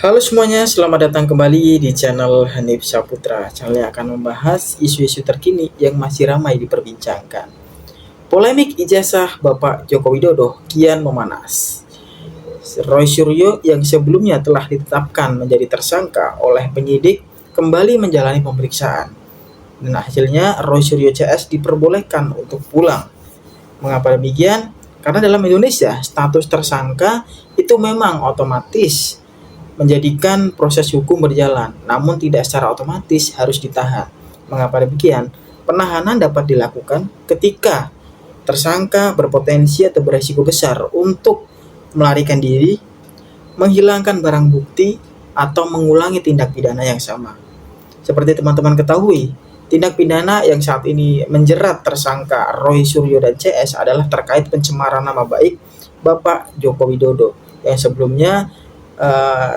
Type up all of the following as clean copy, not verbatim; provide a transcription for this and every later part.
Halo semuanya, selamat datang kembali di channel Hanif Saputra. Channel yang akan membahas isu-isu terkini yang masih ramai diperbincangkan. Polemik ijazah Bapak Joko Widodo kian memanas. Roy Suryo yang sebelumnya telah ditetapkan menjadi tersangka oleh penyidik kembali menjalani pemeriksaan. Dan hasilnya Roy Suryo CS diperbolehkan untuk pulang. Mengapa demikian? Karena dalam Indonesia status tersangka itu memang otomatis menjadikan proses hukum berjalan, namun tidak secara otomatis harus ditahan. Mengapa demikian? Penahanan dapat dilakukan ketika tersangka berpotensi atau beresiko besar untuk melarikan diri, menghilangkan barang bukti, atau mengulangi tindak pidana yang sama. Seperti teman-teman ketahui, tindak pidana yang saat ini menjerat tersangka Roy Suryo dan CS adalah terkait pencemaran nama baik Bapak Joko Widodo yang sebelumnya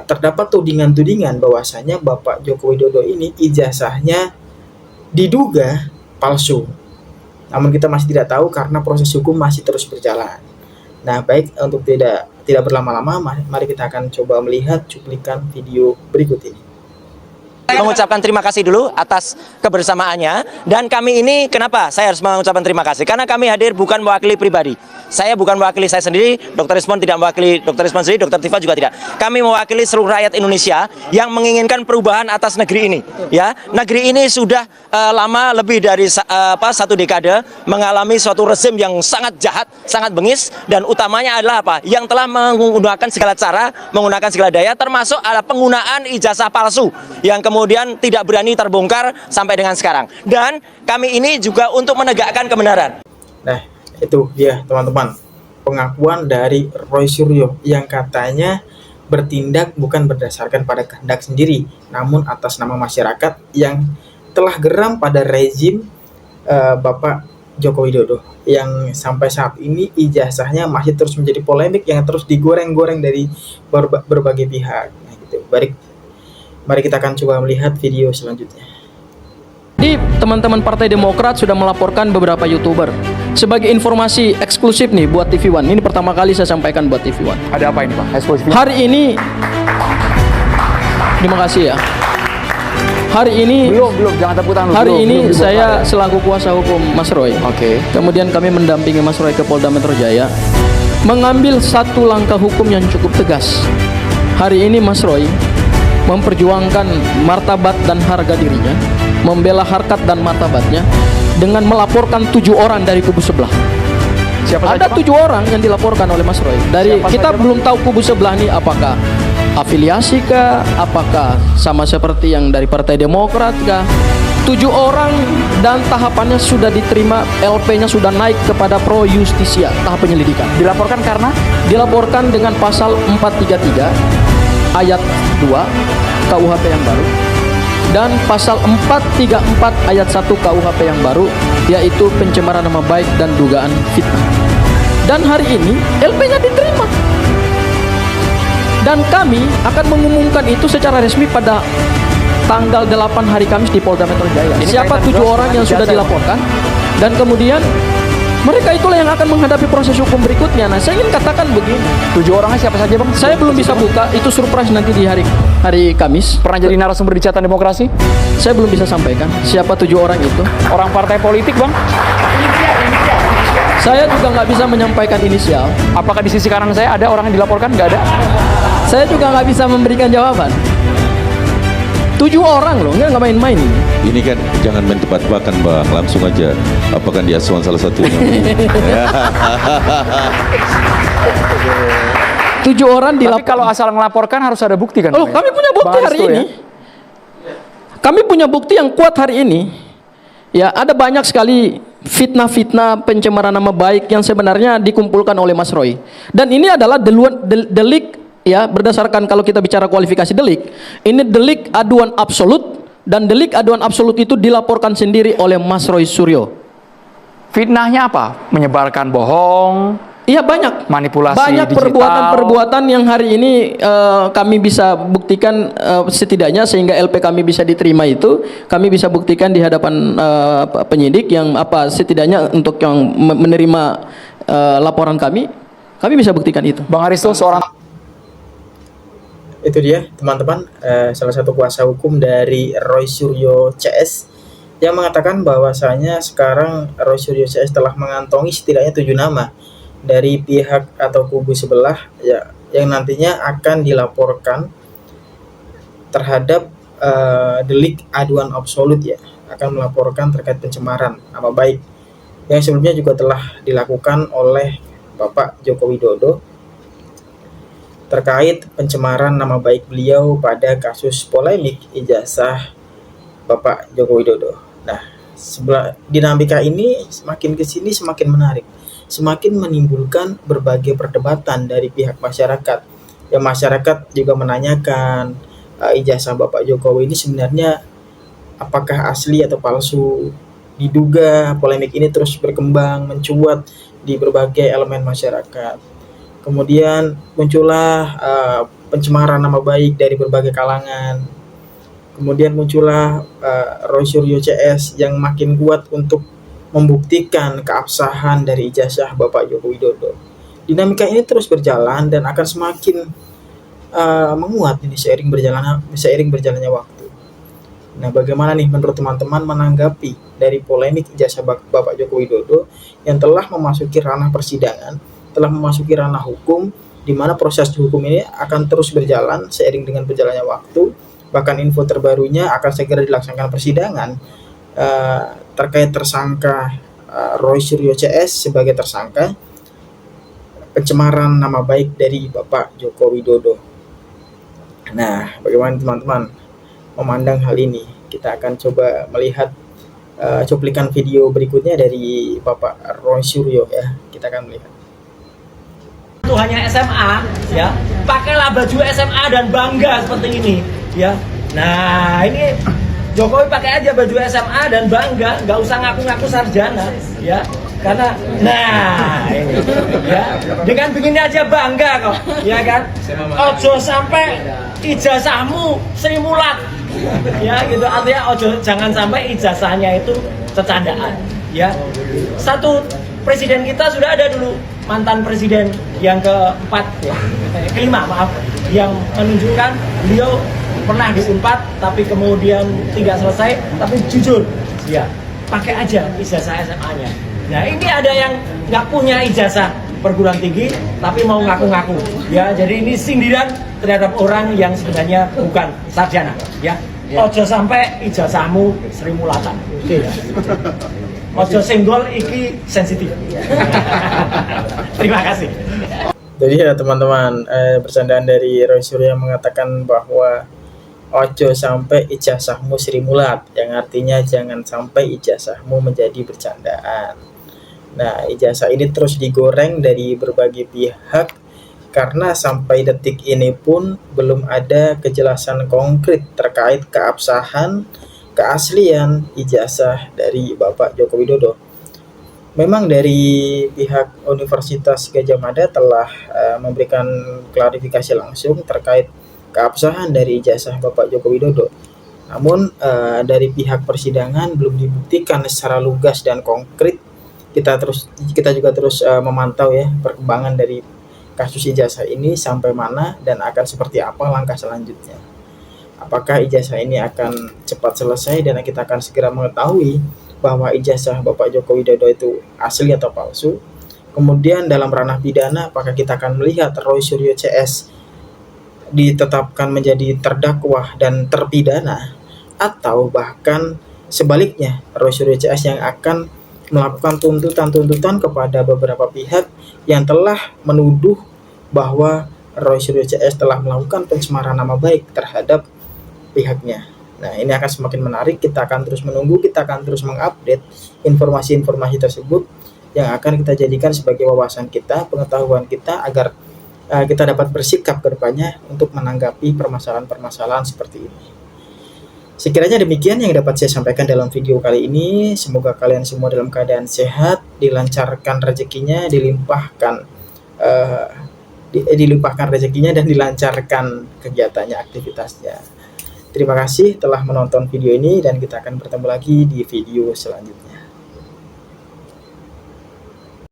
terdapat tudingan-tudingan bahwasanya Bapak Joko Widodo ini ijazahnya diduga palsu. Namun kita masih tidak tahu karena proses hukum masih terus berjalan. Nah, baik, untuk tidak berlama-lama, mari kita akan coba melihat cuplikan video berikut ini. Mengucapkan terima kasih dulu atas kebersamaannya. Dan kami ini, kenapa saya harus mengucapkan terima kasih? Karena kami hadir bukan mewakili pribadi. Saya bukan mewakili saya sendiri, Dr. Ismon tidak mewakili Dr. Ismon sendiri, Dr. Tifa juga tidak. Kami mewakili seluruh rakyat Indonesia yang menginginkan perubahan atas negeri ini. Ya, negeri ini sudah lama, lebih dari satu dekade mengalami suatu rezim yang sangat jahat, sangat bengis, dan utamanya adalah apa? Yang telah menggunakan segala cara, menggunakan segala daya, termasuk ada penggunaan ijazah palsu yang kemudian tidak berani terbongkar sampai dengan sekarang. Dan kami ini juga untuk menegakkan kebenaran. Nah, itu dia teman-teman, pengakuan dari Roy Suryo yang katanya bertindak bukan berdasarkan pada kehendak sendiri, namun atas nama masyarakat yang telah geram pada rezim Bapak Joko Widodo yang sampai saat ini ijazahnya masih terus menjadi polemik yang terus digoreng-goreng dari berbagai pihak. Nah, gitu. Mari kita akan coba melihat video selanjutnya. Jadi teman-teman Partai Demokrat sudah melaporkan beberapa YouTuber. Sebagai informasi eksklusif nih buat TV One. Ini pertama kali saya sampaikan buat TV One. Ada apa ini Pak? Eksklusif. Hari ini, terima kasih ya. Hari ini Belum, jangan tepuk tangan. Hari ini belum saya selaku kuasa hukum Mas Roy. Oke. Kemudian kami mendampingi Mas Roy ke Polda Metro Jaya, mengambil satu langkah hukum yang cukup tegas. Hari ini Mas Roy memperjuangkan martabat dan harga dirinya, membela harkat dan martabatnya dengan melaporkan 7 orang dari kubu sebelah. Siapa Ada saja, 7 orang yang dilaporkan oleh Mas Roy. Dari Siapa kita saja, belum tahu kubu sebelah ini apakah afiliasi kah, apakah sama seperti yang dari Partai Demokrat kah. 7 orang dan tahapannya sudah diterima, LP-nya sudah naik kepada Pro Justisia, tahap penyelidikan. Dilaporkan karena Dilaporkan dengan pasal 433 ayat 2 KUHP yang baru dan pasal 434 ayat 1 KUHP yang baru, yaitu pencemaran nama baik dan dugaan fitnah. Dan hari ini LP-nya diterima. Dan kami akan mengumumkan itu secara resmi pada tanggal 8 hari Kamis di Polda Metro Jaya. Ini Siapa kaitan 7 juga orang dengan yang sudah ijazah, dilaporkan, dan kemudian mereka itulah yang akan menghadapi proses hukum berikutnya. Nah, saya ingin katakan begini. 7 orangnya siapa saja Bang? Saya belum bisa buka, itu surprise nanti di hari Kamis. Pernah jadi narasumber di Catatan Demokrasi? Saya belum bisa sampaikan siapa 7 orang itu. Orang partai politik Bang? Saya juga nggak bisa menyampaikan inisial. Apakah di sisi kanan saya ada orang yang dilaporkan? Nggak ada? Saya juga nggak bisa memberikan jawaban. 7 orang loh, nggak main-main. Ini kan jangan main tebak-tebakan Bang, langsung aja. Apakah dia Aswan salah satunya? 7 orang Tapi dilaporkan. kalau asal ngelaporkan harus ada bukti kan? Oh, Bang, ya? kami punya bukti Bang hari Aristo, ini. ya? Kami punya bukti yang kuat hari ini. Ya, ada banyak sekali fitnah-fitnah pencemaran nama baik yang sebenarnya dikumpulkan oleh Mas Roy. Dan ini adalah delik, ya, berdasarkan kalau kita bicara kualifikasi delik. Ini delik aduan absolut, dan delik aduan absolut itu dilaporkan sendiri oleh Mas Roy Suryo. Fitnahnya apa? Menyebarkan bohong, Iya, banyak. manipulasi Banyak digital. perbuatan-perbuatan yang hari ini kami bisa buktikan, setidaknya sehingga LP kami bisa diterima itu, kami bisa buktikan di hadapan penyidik yang setidaknya untuk yang menerima laporan kami bisa buktikan itu. Bang Aristo seorang Itu dia teman-teman, salah satu kuasa hukum dari Roy Suryo CS yang mengatakan bahwasanya sekarang Roy Suryo CS telah mengantongi setidaknya 7 nama dari pihak atau kubu sebelah ya, yang nantinya akan dilaporkan terhadap delik aduan absolut ya, akan melaporkan terkait pencemaran nama baik yang sebelumnya juga telah dilakukan oleh Bapak Joko Widodo terkait pencemaran nama baik beliau pada kasus polemik ijazah Bapak Joko Widodo. Nah, dinamika ini semakin kesini semakin menarik, semakin menimbulkan berbagai perdebatan dari pihak masyarakat. Yang masyarakat juga menanyakan ijazah Bapak Jokowi ini sebenarnya apakah asli atau palsu. Diduga polemik ini terus berkembang, mencuat di berbagai elemen masyarakat. Kemudian muncullah pencemaran nama baik dari berbagai kalangan. Kemudian muncullah Roy Suryo CS yang makin kuat untuk membuktikan keabsahan dari ijazah Bapak Joko Widodo. Dinamika ini terus berjalan dan akan semakin menguat ini seiring berjalannya waktu. Nah, bagaimana nih menurut teman-teman menanggapi dari polemik ijazah Bapak Joko Widodo yang telah memasuki ranah persidangan, telah memasuki ranah hukum, di mana proses hukum ini akan terus berjalan seiring dengan berjalannya waktu. Bahkan info terbarunya akan segera dilaksanakan persidangan terkait tersangka Roy Suryo CS sebagai tersangka pencemaran nama baik dari Bapak Joko Widodo. Nah, bagaimana teman-teman memandang hal ini? Kita akan coba melihat cuplikan video berikutnya dari Bapak Roy Suryo ya. Kita akan melihat. Itu hanya SMA ya, pakailah baju SMA dan bangga seperti ini ya. Nah, ini Jokowi pakai aja baju SMA dan bangga, nggak usah ngaku-ngaku sarjana ya, karena nah ini ya, dengan begini aja bangga kok ya kan. Ojo sampai ijazahmu Sri Mulat ya gitu, artinya ojo jangan sampai ijazahnya itu cecandaan ya. Satu presiden kita sudah ada dulu, mantan presiden yang kelima maaf, yang menunjukkan beliau pernah di Unpad tapi kemudian tidak selesai, tapi jujur ya pakai aja ijazah SMA-nya. Nah, ini ada yang nggak punya ijazah perguruan tinggi tapi mau ngaku-ngaku ya, jadi ini sindiran terhadap orang yang sebenarnya bukan sarjana ya. Ojo sampai ijazahmu Sri Mulatan. Ojo senggol iki sensitif. Terima kasih. Jadi ya teman-teman, bercandaan dari Roy Suryo yang mengatakan bahwa ojo sampai ijazahmu Sri Mulat, yang artinya jangan sampai ijazahmu menjadi bercandaan. Nah, ijazah ini terus digoreng dari berbagai pihak karena sampai detik ini pun belum ada kejelasan konkret terkait keabsahan, keaslian ijazah dari Bapak Joko Widodo. Memang dari pihak Universitas Gadjah Mada telah memberikan klarifikasi langsung terkait keabsahan dari ijazah Bapak Joko Widodo. Namun dari pihak persidangan belum dibuktikan secara lugas dan konkret. Kita juga terus memantau ya perkembangan dari kasus ijazah ini sampai mana dan akan seperti apa langkah selanjutnya. Apakah ijazah ini akan cepat selesai dan kita akan segera mengetahui bahwa ijazah Bapak Joko Widodo itu asli atau palsu. Kemudian dalam ranah pidana apakah kita akan melihat Roy Suryo CS ditetapkan menjadi terdakwa dan terpidana, atau bahkan sebaliknya Roy Suryo CS yang akan melakukan tuntutan kepada beberapa pihak yang telah menuduh bahwa Roy Suryo CS telah melakukan pencemaran nama baik terhadap pihaknya. Nah, ini akan semakin menarik, kita akan terus menunggu, kita akan terus mengupdate informasi-informasi tersebut yang akan kita jadikan sebagai wawasan kita, pengetahuan kita agar kita dapat bersikap ke depannya untuk menanggapi permasalahan-permasalahan seperti ini. Sekiranya demikian yang dapat saya sampaikan dalam video kali ini. Semoga kalian semua dalam keadaan sehat, dilancarkan rezekinya, dilimpahkan rezekinya dan dilancarkan kegiatannya, aktivitasnya. Terima kasih telah menonton video ini dan kita akan bertemu lagi di video selanjutnya.